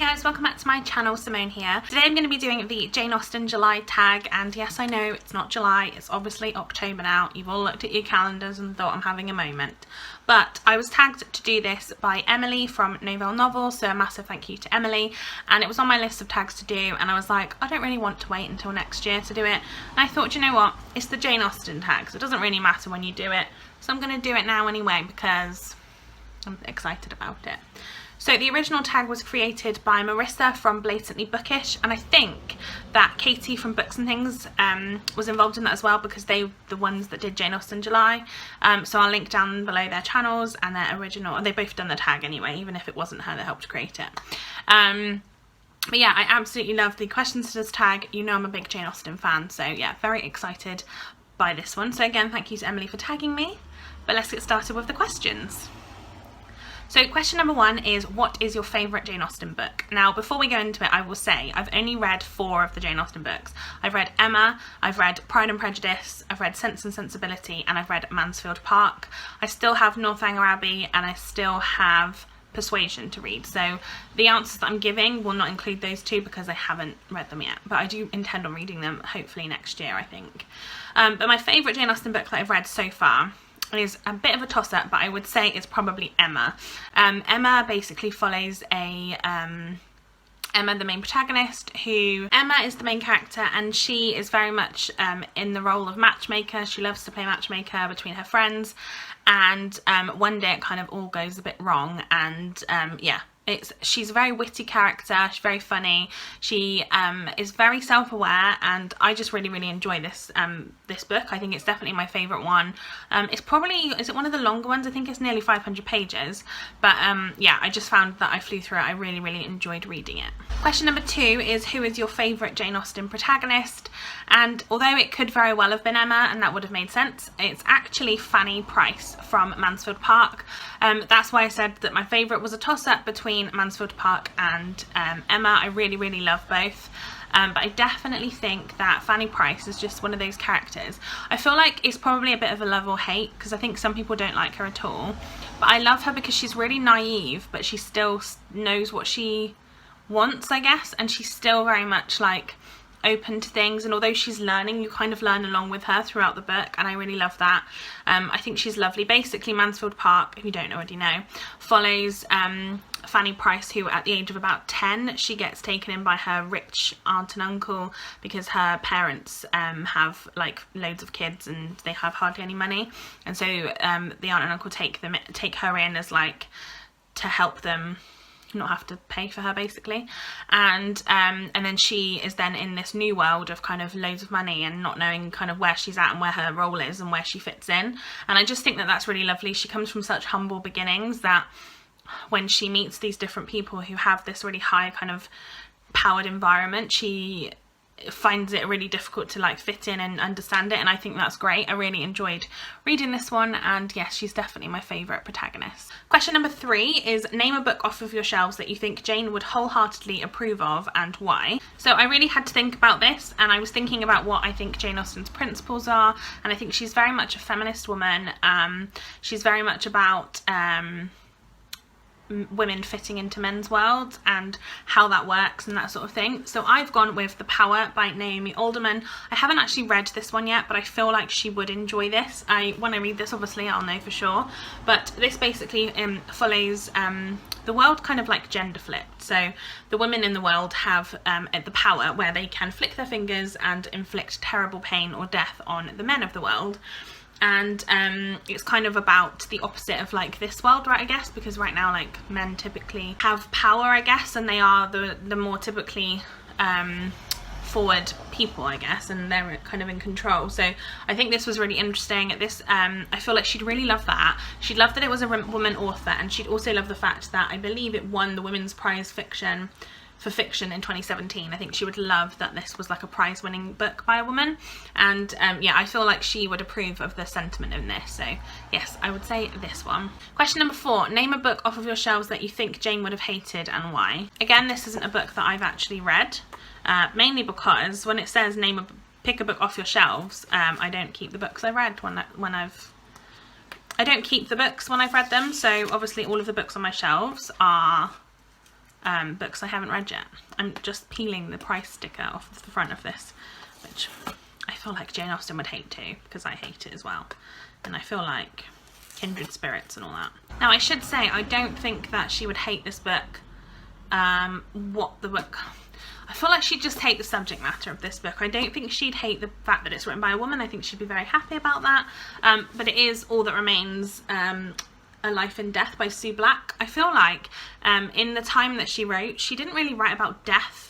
guys, welcome back to my channel. Simone here. Today I'm going to be doing the Jane Austen July tag, and yes, I know it's not July, it's obviously October now. You've all looked at your calendars and thought I'm having a moment. But I was tagged to do this by Emily from Novel Novels, so a massive thank you to Emily. And it was on my list of tags to do, and I was like, I don't really want to wait until next year to do it. And I thought, you know what, it's the Jane Austen tag, so it doesn't really matter when you do it. So I'm going to do it now anyway because I'm excited about it. So the original tag was created by Marissa from Blatantly Bookish, and I think that Katie from Books and Things was involved in that as well, because they were the ones that did Jane Austen July. So I'll link down below their channels and their original, and they've both done the tag anyway, even if it wasn't her that helped create it. But yeah, I absolutely love the questions to this tag. You know I'm a big Jane Austen fan, so yeah, very excited by this one. So again, thank you to Emily for tagging me, but let's get started with the questions. So question number one is, what is your favourite Jane Austen book? Now, before we go into it, I will say I've only read 4 of the Jane Austen books. I've read Emma, I've read Pride and Prejudice, I've read Sense and Sensibility, and I've read Mansfield Park. I still have Northanger Abbey, and I still have Persuasion to read. So the answers that I'm giving will not include those 2 because I haven't read them yet. But I do intend on reading them hopefully next year, I think. But my favourite Jane Austen book that I've read so far is a bit of a toss-up, but I would say it's probably Emma. Emma basically follows Emma, the main protagonist, Emma is the main character, and she is very much in the role of matchmaker. She loves to play matchmaker between her friends, and one day it kind of all goes a bit wrong, and yeah. She's a very witty character, she's very funny, she is very self-aware, and I just really enjoy this this book. I think it's definitely my favourite one. It's probably, is it one of the longer ones? I think it's nearly 500 pages, but yeah, I just found that I flew through it. I really enjoyed reading it. Question number 2 is, who is your favourite Jane Austen protagonist? And although it could very well have been Emma, and that would have made sense, it's actually Fanny Price from Mansfield Park. That's why I said that my favourite was a toss-up between Mansfield Park and Emma. I really love both. But I definitely think that Fanny Price is just one of those characters. I feel like it's probably a bit of a love or hate, because I think some people don't like her at all. But I love her because she's really naive, but she still knows what she wants, I guess, and she's still very much like open to things, and although she's learning, you kind of learn along with her throughout the book, and I really love that. I think she's lovely. Basically, Mansfield Park, if you don't already know, follows Fanny Price, who at the age of about 10, she gets taken in by her rich aunt and uncle because her parents have like loads of kids and they have hardly any money, and so the aunt and uncle take her in as like to help them not have to pay for her, basically. And then she is then in this new world of kind of loads of money and not knowing kind of where she's at and where her role is and where she fits in. And I just think that that's really lovely. She comes from such humble beginnings that when she meets these different people who have this really high kind of powered environment, she finds it really difficult to like fit in and understand it, and I think that's great. I really enjoyed reading this one, and yes, she's definitely my favourite protagonist. Question number 3 is, name a book off of your shelves that you think Jane would wholeheartedly approve of and why. So I really had to think about this, and I was thinking about what I think Jane Austen's principles are, and I think she's very much a feminist woman. She's very much about women fitting into men's worlds and how that works and that sort of thing. So I've gone with The Power by Naomi Alderman. I haven't actually read this one yet, but I feel like she would enjoy this. When I read this, obviously I'll know for sure, but this basically follows the world kind of like gender flipped. So the women in the world have the power where they can flick their fingers and inflict terrible pain or death on the men of the world. And it's kind of about the opposite of like this world, right, I guess, because right now like men typically have power, I guess, and they are the more typically forward people, I guess, and they're kind of in control. So I think this was really interesting. This I feel like she'd really love that. She'd love that it was a woman author, and she'd also love the fact that I believe it won the Women's Prize for fiction in 2017. I think she would love that this was like a prize-winning book by a woman, and yeah, I feel like she would approve of the sentiment in this. So yes, I would say this one. Question number 4, name a book off of your shelves that you think Jane would have hated and why. Again, this isn't a book that I've actually read, mainly because when it says pick a book off your shelves, I don't keep the books I've read I don't keep the books when I've read them, so obviously all of the books on my shelves are books I haven't read yet. I'm just peeling the price sticker off the front of this, which I feel like Jane Austen would hate too, because I hate it as well. And I feel like kindred spirits and all that. Now I should say, I don't think that she would hate this book. I feel like she'd just hate the subject matter of this book. I don't think she'd hate the fact that it's written by a woman. I think she'd be very happy about that. But it is All That Remains, A Life in Death by Sue Black. I feel like in the time that she wrote, she didn't really write about death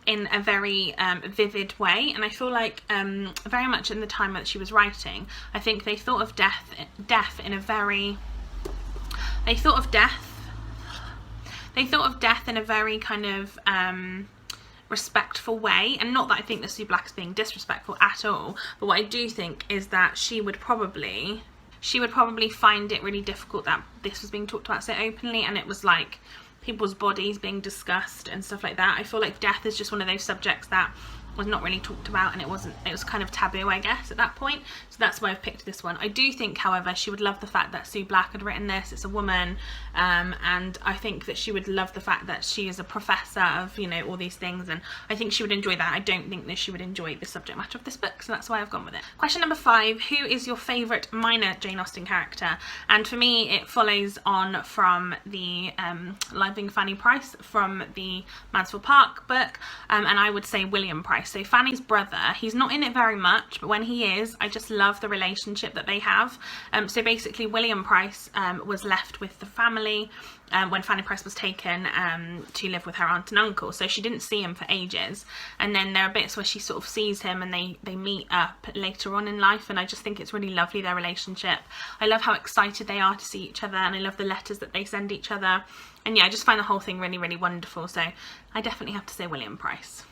in a very vivid way, and I feel like very much in the time that she was writing, I think they thought of death in a very kind of respectful way. And not that I think that Sue Black is being disrespectful at all, but what I do think is that she would probably find it really difficult that this was being talked about so openly, and it was like people's bodies being discussed and stuff like that. I feel like death is just one of those subjects that was not really talked about, and it was kind of taboo, I guess, at that point. So that's why I've picked this one. I do think, however, she would love the fact that Sue Black had written this. It's a woman, and I think that she would love the fact that she is a professor of, you know, all these things, and I think she would enjoy that. I don't think that she would enjoy the subject matter of this book, so that's why I've gone with it. Question number 5, who is your favourite minor Jane Austen character? And for me, it follows on from the Living Fanny Price from the Mansfield Park book, and I would say William Price. So Fanny's brother, he's not in it very much, but when he is, I just love the relationship that they have. So basically William Price was left with the family when Fanny Price was taken to live with her aunt and uncle, so she didn't see him for ages, and then there are bits where she sort of sees him and they meet up later on in life, and I just think it's really lovely, their relationship. I love how excited they are to see each other, and I love the letters that they send each other, and yeah, I just find the whole thing really, really wonderful. So I definitely have to say William Price.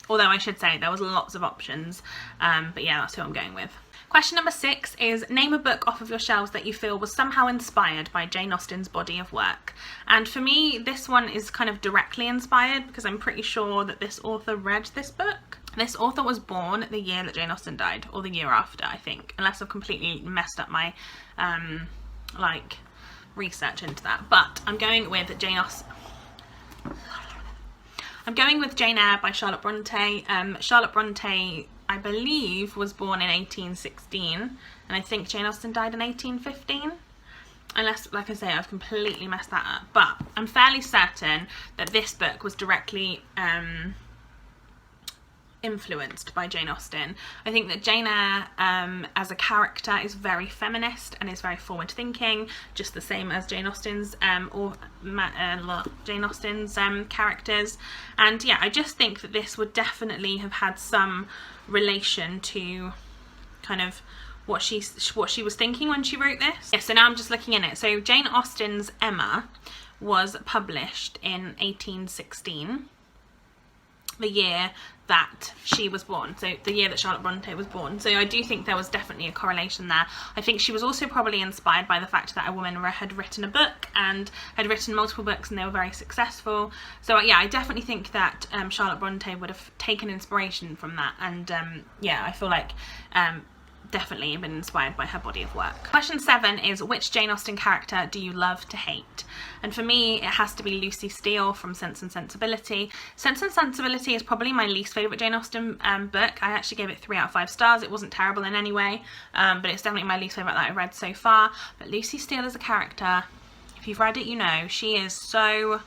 Although I should say there was lots of options, but yeah, that's who I'm going with. Question number 6 is name a book off of your shelves that you feel was somehow inspired by Jane Austen's body of work. And for me, this one is kind of directly inspired because I'm pretty sure that this author read this book. This author was born the year that Jane Austen died, or the year after, I think, unless I've completely messed up my like research into that. But I'm going with Jane Austen. I'm going with Jane Eyre by Charlotte Bronte. Charlotte Bronte, I believe, was born in 1816, and I think Jane Austen died in 1815. Unless, like I say, I've completely messed that up. But I'm fairly certain that this book was directly influenced by Jane Austen. I think that Jane Eyre as a character is very feminist and is very forward thinking, just the same as Jane Austen's Jane Austen's characters. And yeah, I just think that this would definitely have had some relation to kind of what she was thinking when she wrote this. Yeah, so now I'm just looking in it. So Jane Austen's Emma was published in 1816. The year that she was born, so the year that Charlotte Bronte was born. So I do think there was definitely a correlation there. I think she was also probably inspired by the fact that a woman had written a book and had written multiple books, and they were very successful. So yeah, I definitely think that Charlotte Bronte would have taken inspiration from that, and yeah, I feel like definitely been inspired by her body of work. Question 7 is which Jane Austen character do you love to hate? And for me, it has to be Lucy Steele from Sense and Sensibility. Sense and Sensibility is probably my least favourite Jane Austen book. I actually gave it 3 out of 5 stars. It wasn't terrible in any way, but it's definitely my least favourite that I've read so far. But Lucy Steele as a character, if you've read it, you know, she is so...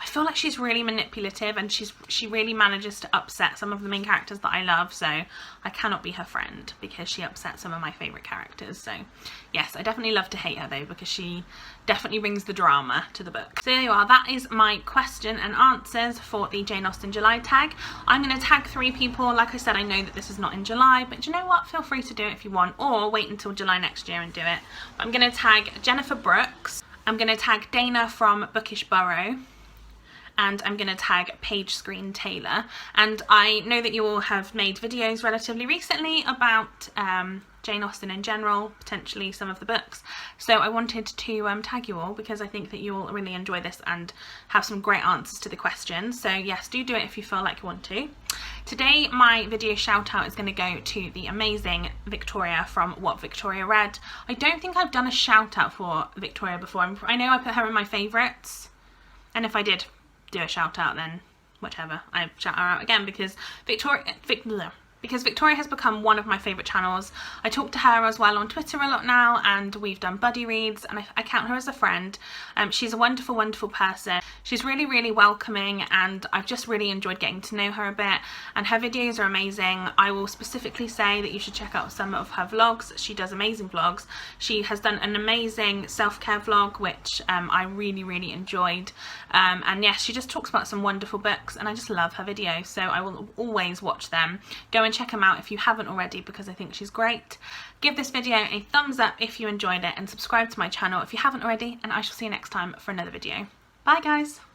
I feel like she's really manipulative, and she really manages to upset some of the main characters that I love, so I cannot be her friend because she upsets some of my favourite characters. So yes, I definitely love to hate her though, because she definitely brings the drama to the book. So there you are, that is my question and answers for the Jane Austen July tag. I'm going to tag 3 people. Like I said, I know that this is not in July, but you know what, feel free to do it if you want, or wait until July next year and do it. But I'm going to tag Jennifer Brooks, I'm going to tag Dana from Bookish Borough, and I'm going to tag Page Screen Taylor. And I know that you all have made videos relatively recently about Jane Austen in general, potentially some of the books, so I wanted to tag you all because I think that you will really enjoy this and have some great answers to the questions. So yes, do it if you feel like you want to. Today my video shout out is going to go to the amazing Victoria from What Victoria Read. I don't think I've done a shout out for Victoria before. I know I put her in my favourites, and if I did, do a shout out, then whichever, I shout her out again, because Victoria has become one of my favourite channels. I talk to her as well on Twitter a lot now, and we've done buddy reads, and I count her as a friend. She's a wonderful, wonderful person. She's really, really welcoming, and I've just really enjoyed getting to know her a bit, and her videos are amazing. I will specifically say that you should check out some of her vlogs. She does amazing vlogs. She has done an amazing self-care vlog, which I really, really enjoyed. And yes, she just talks about some wonderful books, and I just love her videos, so I will always watch them. Go and check them out if you haven't already, because I think she's great. Give this video a thumbs up if you enjoyed it, and subscribe to my channel if you haven't already, and I shall see you next time for another video. Bye guys!